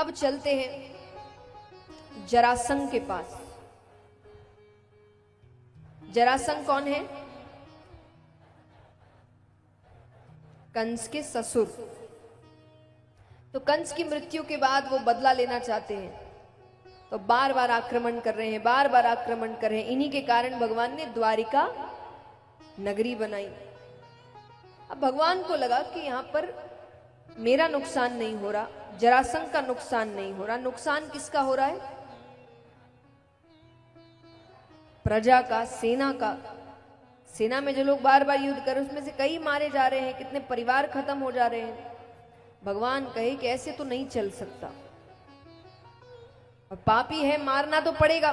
अब चलते हैं जरासंध के पास। जरासंध कौन है? कंस के ससुर। तो कंस की मृत्यु के बाद वो बदला लेना चाहते हैं, तो बार बार आक्रमण कर रहे हैं, बार बार आक्रमण कर रहे हैं। इन्हीं के कारण भगवान ने द्वारिका नगरी बनाई। अब भगवान को लगा कि यहां पर मेरा नुकसान नहीं हो रहा, जरासंध का नुकसान नहीं हो रहा, नुकसान किसका हो रहा है? प्रजा का, सेना का। सेना में जो लोग बार बार युद्ध कर रहे हैं उसमें से कई मारे जा रहे हैं, कितने परिवार खत्म हो जा रहे हैं। भगवान कहे कि ऐसे तो नहीं चल सकता, और पापी है, मारना तो पड़ेगा।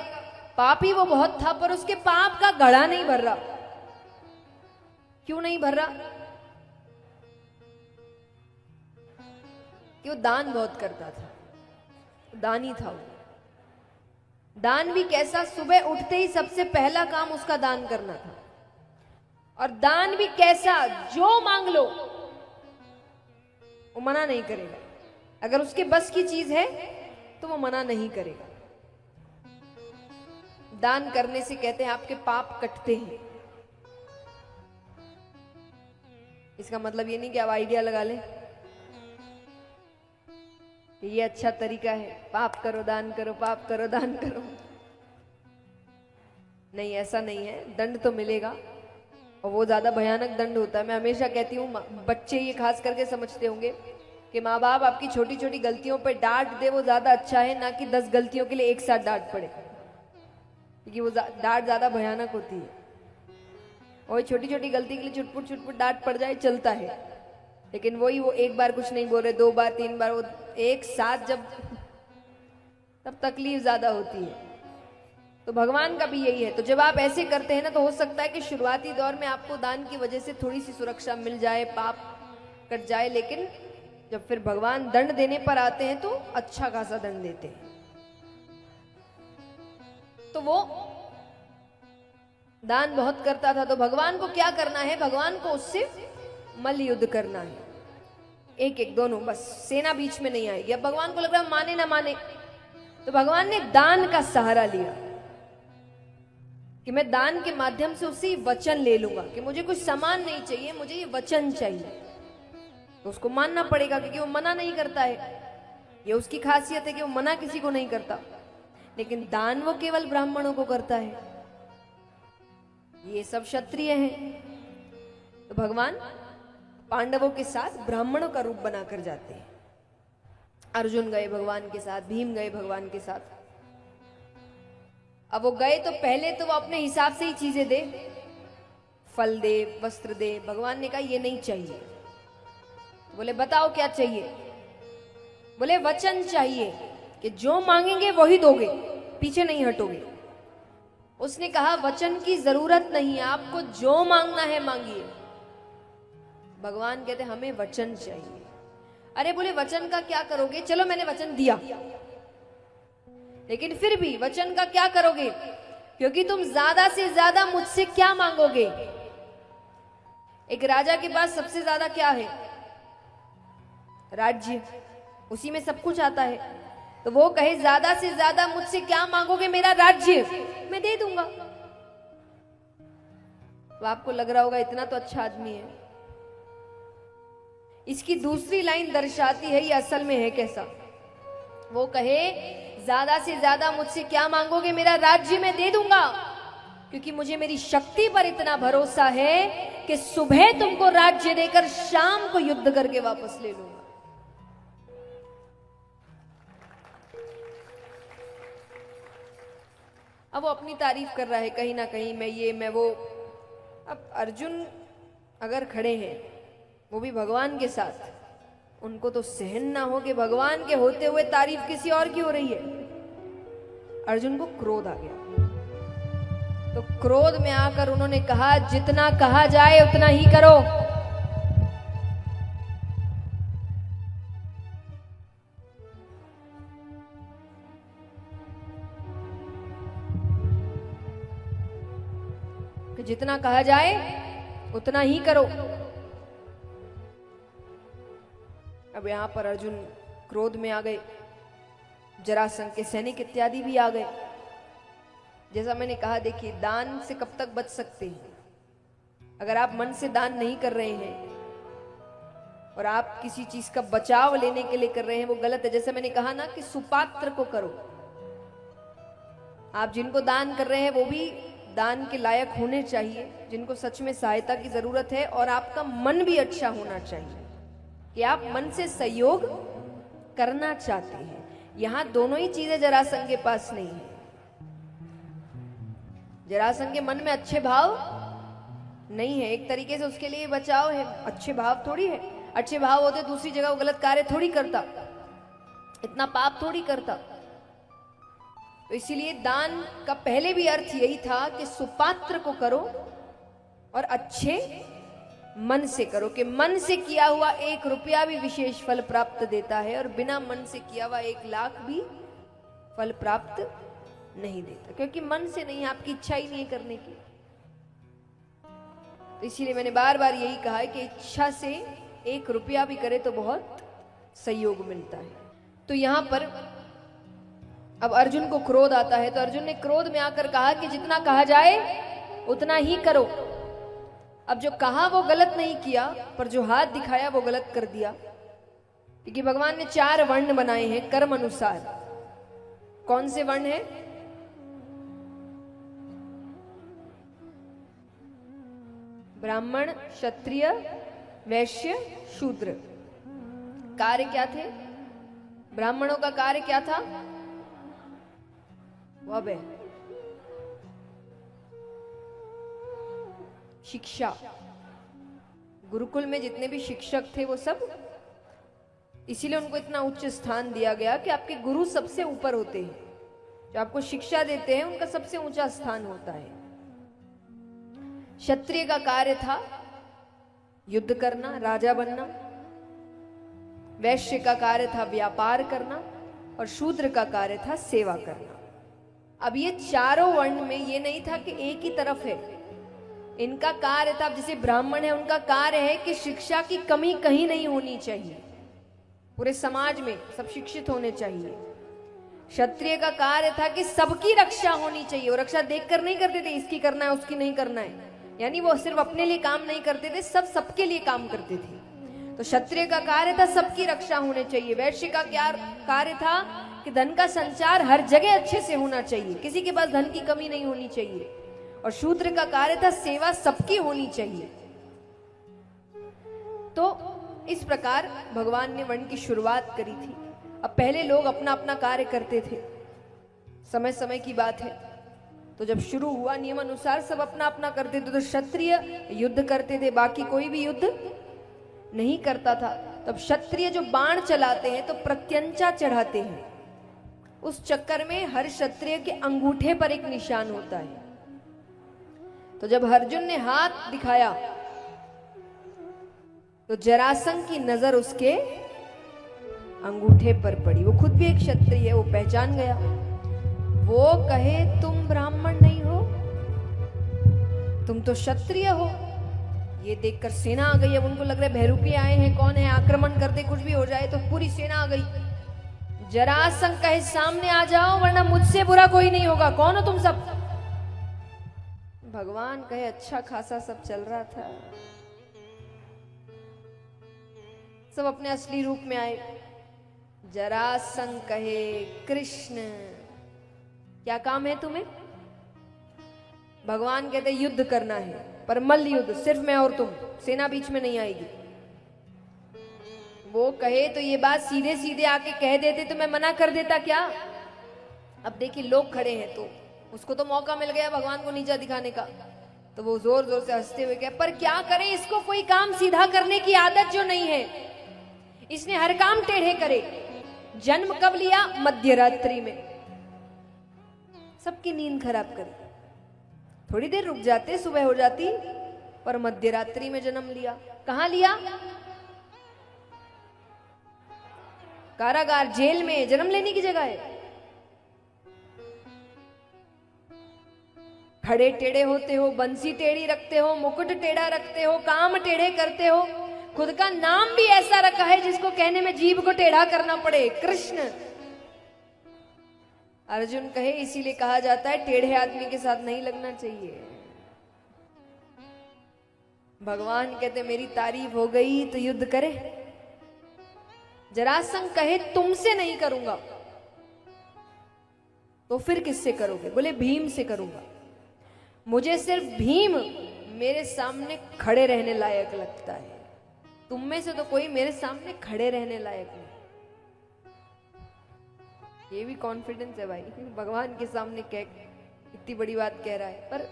पापी वो बहुत था, पर उसके पाप का घड़ा नहीं भर रहा। क्यों नहीं भर रहा? कि वो दान बहुत करता था, दानी था वो। दान भी कैसा? सुबह उठते ही सबसे पहला काम उसका दान करना था। और दान भी कैसा? जो मांग लो वो मना नहीं करेगा। अगर उसके बस की चीज है तो वो मना नहीं करेगा। दान करने से कहते हैं आपके पाप कटते हैं। इसका मतलब ये नहीं कि आप आइडिया लगा लें कि ये अच्छा तरीका है, पाप करो दान करो, पाप करो दान करो। नहीं, ऐसा नहीं है। दंड तो मिलेगा, और वो ज्यादा भयानक दंड होता है। मैं हमेशा कहती हूँ, बच्चे ये खास करके समझते होंगे कि माँ बाप आपकी छोटी छोटी गलतियों पर डांट दे, वो ज्यादा अच्छा है ना कि 10 गलतियों के लिए एक साथ डांट पड़े, क्योंकि वो डांट ज्यादा भयानक होती है। और छोटी छोटी गलती के लिए चुटपुट चुटपुट डांट पड़ जाए चलता है, लेकिन वही वो एक बार कुछ नहीं बोल रहे, 2 बार 3 बार, वो एक साथ जब, तब तकलीफ ज्यादा होती है। तो भगवान का भी यही है। तो जब आप ऐसे करते हैं ना, तो हो सकता है कि शुरुआती दौर में आपको दान की वजह से थोड़ी सी सुरक्षा मिल जाए, पाप कट जाए, लेकिन जब फिर भगवान दंड देने पर आते हैं तो अच्छा खासा दंड देते हैं। तो वो दान बहुत करता था। तो भगवान को क्या करना है? भगवान को उससे मल्ल युद्ध करना है, एक एक दोनों, बस सेना बीच में नहीं आएगी। अब भगवान को लग रहा है माने ना माने, तो भगवान ने दान का सहारा लिया कि मैं दान के माध्यम से उससे वचन ले लूंगा कि मुझे कुछ सामान नहीं चाहिए, मुझे ये वचन चाहिए। तो उसको मानना पड़ेगा, क्योंकि वो मना नहीं करता है। ये उसकी खासियत है कि वो मना किसी को नहीं करता, लेकिन दान वो केवल ब्राह्मणों को करता है। ये सब क्षत्रिय हैं। तो भगवान पांडवों के साथ ब्राह्मणों का रूप बनाकर जाते हैं। अर्जुन गए भगवान के साथ, भीम गए भगवान के साथ। अब वो गए तो पहले तो वो अपने हिसाब से ही चीजें दे, फल दे, वस्त्र दे। भगवान ने कहा ये नहीं चाहिए। बोले बताओ क्या चाहिए? बोले वचन चाहिए कि जो मांगेंगे वही दोगे, पीछे नहीं हटोगे। उसने कहा वचन की जरूरत नहीं है, आपको जो मांगना है मांगिए। भगवान कहते हमें वचन चाहिए। अरे बोले वचन का क्या करोगे? चलो मैंने वचन दिया, लेकिन फिर भी वचन का क्या करोगे? क्योंकि तुम ज्यादा से ज्यादा मुझसे क्या मांगोगे? एक राजा के पास सबसे ज्यादा क्या है? राज्य, उसी में सब कुछ आता है। तो वो कहे ज्यादा से ज्यादा मुझसे क्या मांगोगे? मेरा राज्य, मैं दे दूंगा। तो आपको लग रहा होगा इतना तो अच्छा आदमी है। इसकी दूसरी लाइन दर्शाती है ये असल में है कैसा। वो कहे ज्यादा से ज्यादा मुझसे क्या मांगोगे? मेरा राज्य मैं दे दूंगा, क्योंकि मुझे मेरी शक्ति पर इतना भरोसा है कि सुबह तुमको राज्य देकर शाम को युद्ध करके वापस ले लूंगा। अब वो अपनी तारीफ कर रहा है कहीं ना कहीं, मैं ये मैं वो। अब अर्जुन अगर खड़े हैं, वो भी भगवान के साथ, उनको तो सहन ना हो कि भगवान के होते हुए तारीफ किसी और की हो रही है। अर्जुन को क्रोध आ गया। तो क्रोध में आकर उन्होंने कहा जितना कहा जाए उतना ही करो। कि जितना कहा जाए उतना ही करो। अब यहां पर अर्जुन क्रोध में आ गए जरासंध के सैनिक इत्यादि भी आ गए। जैसा मैंने कहा, देखिए दान से कब तक बच सकते हैं? अगर आप मन से दान नहीं कर रहे हैं और आप किसी चीज का बचाव लेने के लिए कर रहे हैं, वो गलत है। जैसे मैंने कहा ना कि सुपात्र को करो। आप जिनको दान कर रहे हैं वो भी दान के लायक होने चाहिए, जिनको सच में सहायता की जरूरत है, और आपका मन भी अच्छा होना चाहिए कि आप मन से सहयोग करना चाहते हैं। यहां दोनों ही चीजें जरासंध के पास नहीं है। जरासंध के मन में अच्छे भाव नहीं है, एक तरीके से उसके लिए बचाव है, अच्छे भाव थोड़ी है। अच्छे भाव होते दूसरी जगह वो गलत कार्य थोड़ी करता, इतना पाप थोड़ी करता। तो इसीलिए दान का पहले भी अर्थ यही था कि सुपात्र को करो और अच्छे मन से करो, कि मन से किया हुआ 1 रुपया भी विशेष फल प्राप्त देता है और बिना मन से किया हुआ 1 लाख भी फल प्राप्त नहीं देता, क्योंकि मन से नहीं, आपकी इच्छा ही नहीं है करने की। तो इसीलिए मैंने बार बार यही कहा है कि इच्छा से 1 रुपया भी करे तो बहुत सहयोग मिलता है। तो यहां पर अब अर्जुन को क्रोध आता है, तो अर्जुन ने क्रोध में आकर कहा कि जितना कहा जाए उतना ही करो। अब जो कहा वो गलत नहीं किया, पर जो हाथ दिखाया वो गलत कर दिया, क्योंकि भगवान ने 4 वर्ण बनाए हैं कर्म अनुसार। कौन से वर्ण हैं? ब्राह्मण, क्षत्रिय, वैश्य, शूद्र। कार्य क्या थे? ब्राह्मणों का कार्य क्या था? वह है शिक्षा। गुरुकुल में जितने भी शिक्षक थे वो सब, इसीलिए उनको इतना उच्च स्थान दिया गया कि आपके गुरु सबसे ऊपर होते हैं। जो आपको शिक्षा देते हैं उनका सबसे ऊंचा स्थान होता है। क्षत्रिय का कार्य था युद्ध करना, राजा बनना। वैश्य का कार्य था व्यापार करना, और शूद्र का कार्य था सेवा करना। अब ये चारों वर्ण में ये नहीं था कि एक ही तरफ है, इनका कार्य था। जैसे ब्राह्मण है, उनका कार्य है कि शिक्षा की कमी कहीं नहीं होनी चाहिए, पूरे समाज में सब शिक्षित होने चाहिए। क्षत्रिय का कार्य था कि सबकी रक्षा होनी चाहिए, वो रक्षा देखकर नहीं करते थे, इसकी करना है उसकी नहीं करना है, यानी वो सिर्फ अपने लिए काम नहीं करते थे, सब सबके लिए काम करते थे। तो क्षत्रिय का कार्य था सबकी रक्षा होने चाहिए। वैश्य का क्या कार्य था कि धन का संचार हर जगह अच्छे से होना चाहिए, किसी के पास धन की कमी नहीं होनी चाहिए। और शूद्र का कार्य था सेवा सबकी होनी चाहिए। तो इस प्रकार भगवान ने वर्ण की शुरुआत करी थी। अब पहले लोग अपना अपना कार्य करते थे, समय समय की बात है। तो जब शुरू हुआ नियम अनुसार सब अपना अपना करते थे, तो क्षत्रिय युद्ध करते थे, बाकी कोई भी युद्ध नहीं करता था। तब क्षत्रिय जो बाण चलाते हैं तो प्रत्यंचा चढ़ाते हैं, उस चक्कर में हर क्षत्रिय के अंगूठे पर एक निशान होता है। तो जब अर्जुन ने हाथ दिखाया तो जरासंध की नजर उसके अंगूठे पर पड़ी। वो खुद भी एक क्षत्रिय है, वो पहचान गया। वो कहे तुम ब्राह्मण नहीं हो, तुम तो क्षत्रिय हो। ये देखकर सेना आ गई। अब उनको लग रहा है बहरूपी आए हैं, कौन है, आक्रमण करते, कुछ भी हो जाए। तो पूरी सेना आ गई। जरासंध कहे सामने आ जाओ वरना मुझसे बुरा कोई नहीं होगा। कौन हो तुम सब? भगवान कहे अच्छा खासा सब चल रहा था, सब अपने असली रूप में आए। जरासंध कहे कृष्ण क्या काम है तुम्हें? भगवान कहते युद्ध करना है, पर मल्ल युद्ध, सिर्फ मैं और तुम, सेना बीच में नहीं आएगी। वो कहे तो ये बात सीधे सीधे आके कह देते तो मैं मना कर देता क्या? अब देखिए लोग खड़े हैं तो उसको तो मौका मिल गया भगवान को नीचा दिखाने का। तो वो जोर जोर से हंसते हुए कहे पर क्या करें, इसको कोई काम सीधा करने की आदत जो नहीं है, इसने हर काम टेढ़े करे। जन्म कब लिया? मध्य रात्रि में। सबकी नींद खराब करी। थोड़ी देर रुक जाते, सुबह हो जाती, पर मध्य रात्रि में जन्म लिया। कहां लिया? कारागार, जेल में। जन्म लेने की जगह है। खड़े टेढ़े होते हो, बंसी टेढ़ी रखते हो, मुकुट टेढ़ा रखते हो, काम टेढ़े करते हो। खुद का नाम भी ऐसा रखा है जिसको कहने में जीभ को टेढ़ा करना पड़े, कृष्ण। अर्जुन कहे इसीलिए कहा जाता है टेढ़े आदमी के साथ नहीं लगना चाहिए। भगवान कहते मेरी तारीफ हो गई तो युद्ध करे। जरासंध कहे तुमसे नहीं करूंगा, तो फिर किससे करोगे? बोले भीम से करूंगा। मुझे सिर्फ भीम मेरे सामने खड़े रहने लायक लगता है, तुम में से तो कोई मेरे सामने खड़े रहने लायक नहीं। ये भी कॉन्फिडेंस है भाई, भगवान के सामने कह इतनी बड़ी बात कह रहा है। पर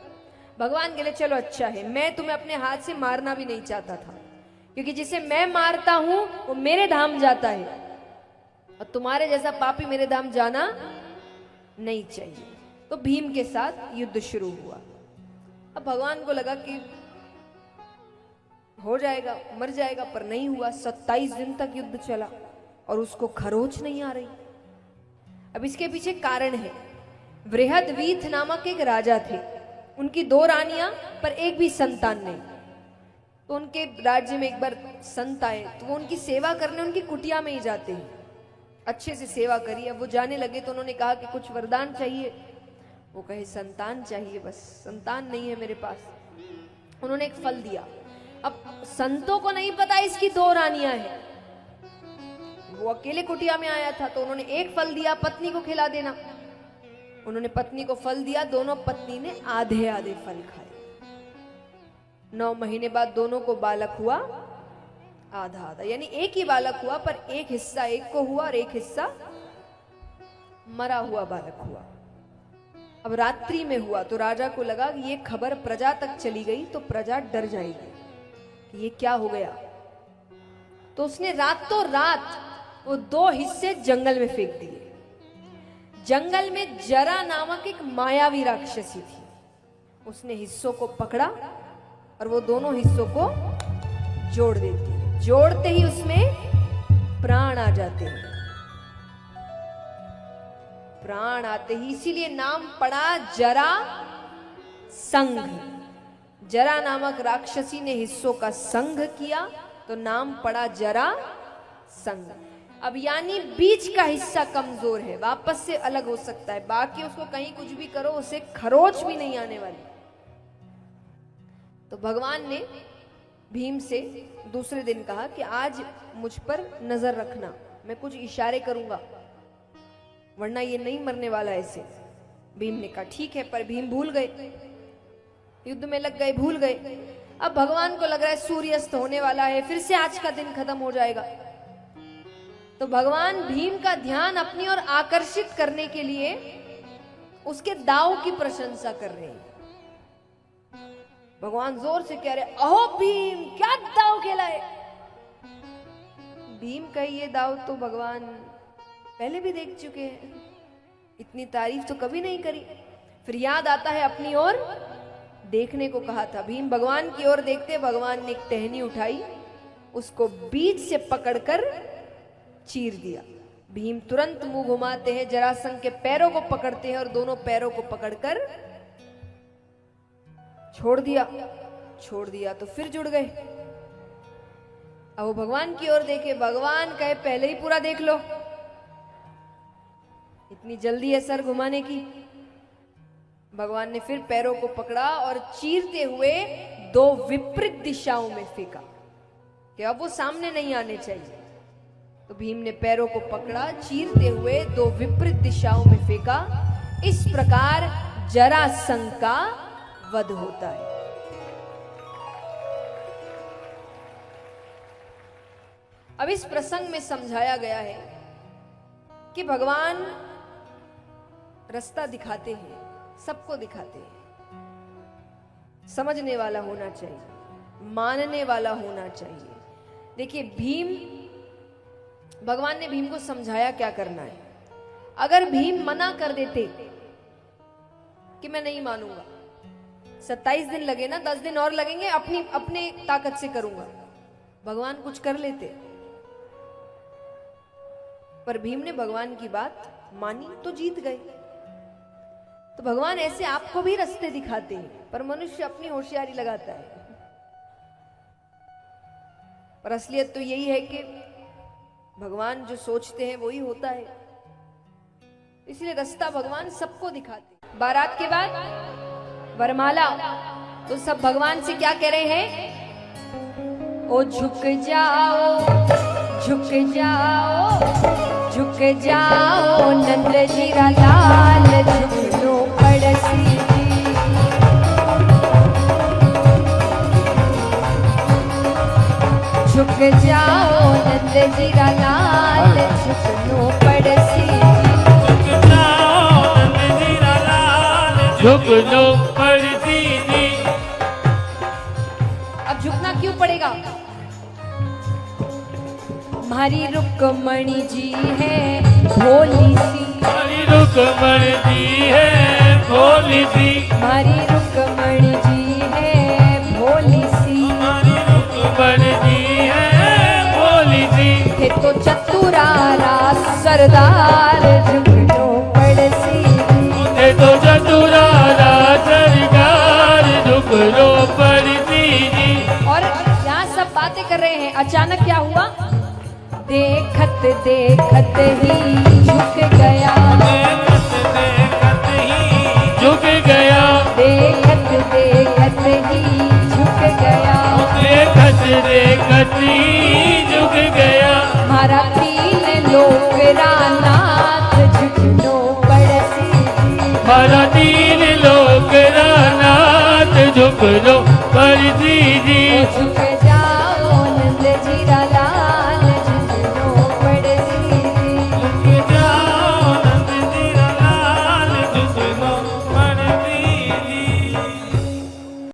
भगवान के लिए चलो अच्छा है, मैं तुम्हें अपने हाथ से मारना भी नहीं चाहता था, क्योंकि जिसे मैं मारता हूं वो मेरे धाम जाता है, और तुम्हारे जैसा पापी मेरे धाम जाना नहीं चाहिए। तो भीम के साथ युद्ध शुरू हुआ। अब भगवान को लगा कि हो जाएगा, मर जाएगा, पर नहीं हुआ। 27 दिन तक युद्ध चला और उसको खरोच नहीं आ रही। अब इसके पीछे कारण है। वृहदवीथ नामक एक राजा थे, उनकी 2 रानियां, पर एक भी संतान नहीं। तो उनके राज्य में एक बार संत आए, तो वो उनकी सेवा करने उनकी कुटिया में ही जाते हैं। अच्छे से सेवा करी। अब वो जाने लगे तो उन्होंने कहा कि कुछ वरदान चाहिए। वो कहे संतान चाहिए, बस संतान नहीं है मेरे पास। उन्होंने एक फल दिया। अब संतों को नहीं पता इसकी 2 रानियां हैं, वो अकेले कुटिया में आया था, तो उन्होंने एक फल दिया, पत्नी को खिला देना। उन्होंने पत्नी को फल दिया, दोनों पत्नी ने आधे आधे फल खाए। 9 महीने बाद दोनों को बालक हुआ, आधा आधा, यानी एक ही बालक हुआ, पर एक हिस्सा एक को हुआ और एक हिस्सा मरा हुआ बालक हुआ। अब रात्रि में हुआ तो राजा को लगा कि ये खबर प्रजा तक चली गई तो प्रजा डर जाएगी कि ये क्या हो गया। तो उसने रातों रात वो 2 हिस्से जंगल में फेंक दिए। जंगल में जरा नामक एक मायावी राक्षसी थी, उसने हिस्सों को पकड़ा और वो दोनों हिस्सों को जोड़ देती है। जोड़ते ही उसमें प्राण आ जाते हैं। प्राण आते ही इसीलिए नाम पड़ा जरा संघ। जरा नामक राक्षसी ने हिस्सों का संघ किया तो नाम पड़ा जरा संघ। अब यानी बीच का हिस्सा कमजोर है, वापस से अलग हो सकता है, बाकी उसको कहीं कुछ भी करो उसे खरोच भी नहीं आने वाली। तो भगवान ने भीम से दूसरे दिन कहा कि आज मुझ पर नजर रखना, मैं कुछ इशारे करूंगा वरना ये नहीं मरने वाला ऐसे। भीम ने कहा ठीक है, पर भीम भूल गए, युद्ध में लग गए, भूल गए। अब भगवान को लग रहा है सूर्यास्त होने वाला है, फिर से आज का दिन खत्म हो जाएगा। तो भगवान भीम का ध्यान अपनी ओर आकर्षित करने के लिए उसके दाव की प्रशंसा कर रहे हैं। भगवान जोर से कह रहे, अहो भीम क्या दाव खेला है। भीम का ये दाव तो भगवान पहले भी देख चुके हैं, इतनी तारीफ तो कभी नहीं करी। फिर याद आता है अपनी ओर देखने को कहा था। भीम भगवान की ओर देखते, भगवान ने एक टहनी उठाई, उसको बीच से पकड़कर चीर दिया। भीम तुरंत मुंह घुमाते हैं, जरासंध के पैरों को पकड़ते हैं और दोनों पैरों को पकड़कर छोड़ दिया तो फिर जुड़ गए। अब वो भगवान की ओर देखे, भगवान कहे पहले ही पूरा देख लो, इतनी जल्दी है सर घुमाने की। भगवान ने फिर पैरों को पकड़ा और चीरते हुए 2 विपरीत दिशाओं में फेंका कि अब वो सामने नहीं आने चाहिए। तो भीम ने पैरों को पकड़ा, चीरते हुए 2 विपरीत दिशाओं में फेंका। इस प्रकार जरासंध का वध होता है। अब इस प्रसंग में समझाया गया है कि भगवान रास्ता दिखाते हैं, सबको दिखाते हैं। समझने वाला होना चाहिए, मानने वाला होना चाहिए। देखिए भीम, भगवान ने भीम को समझाया क्या करना है। अगर भीम मना कर देते कि मैं नहीं मानूंगा, 27 दिन लगे ना, 10 दिन और लगेंगे, अपनी ताकत से करूंगा, भगवान कुछ कर लेते। पर भीम ने भगवान की बात मानी तो जीत गए। तो भगवान ऐसे आपको भी रास्ते दिखाते हैं, पर मनुष्य अपनी होशियारी लगाता है। पर असलियत तो यही है कि भगवान जो सोचते हैं वही होता है। इसलिए रास्ता भगवान सबको दिखाते। बारात के बाद वरमाला, तो सब भगवान से क्या कह रहे हैं? ओ झुक जाओ, झुक जाओ, झुक जाओ नंद जीरा लाल, झुक लो पड़सी। झुक जाओ नंद जीरा लाल, झुक लो पड़सी। झुक जाओ नंद जीरा लाल, झुक लो पड़सी जी। अब झुकना क्यों पड़ेगा? हमारी रुक्मणी जी है भोली सी, हमारी रुक्मणी जी है भोली सी, हमारी रुक्मणी जी है भोली सी, हमारी रुक्मणी जी है भोली सी। थे तो चतुरारा सरदार, झुक लो पड़सी। थे तो चतुरारा सरदार, झुक लो पड़सी जी। और यहाँ सब बातें कर रहे हैं, अचानक क्या हुआ? देखत देखत ही झुक गया, देखत देखत ही झुक गया, देखत देखत ही झुक गया, देखत देखत ही झुक गया। हमारा तीन लोक रानाथ, झुक लो पड़सी जी। हमारा तीन लोक रानाथ, झुक लो पड़सी जी। झुक जाओ नंद जीरा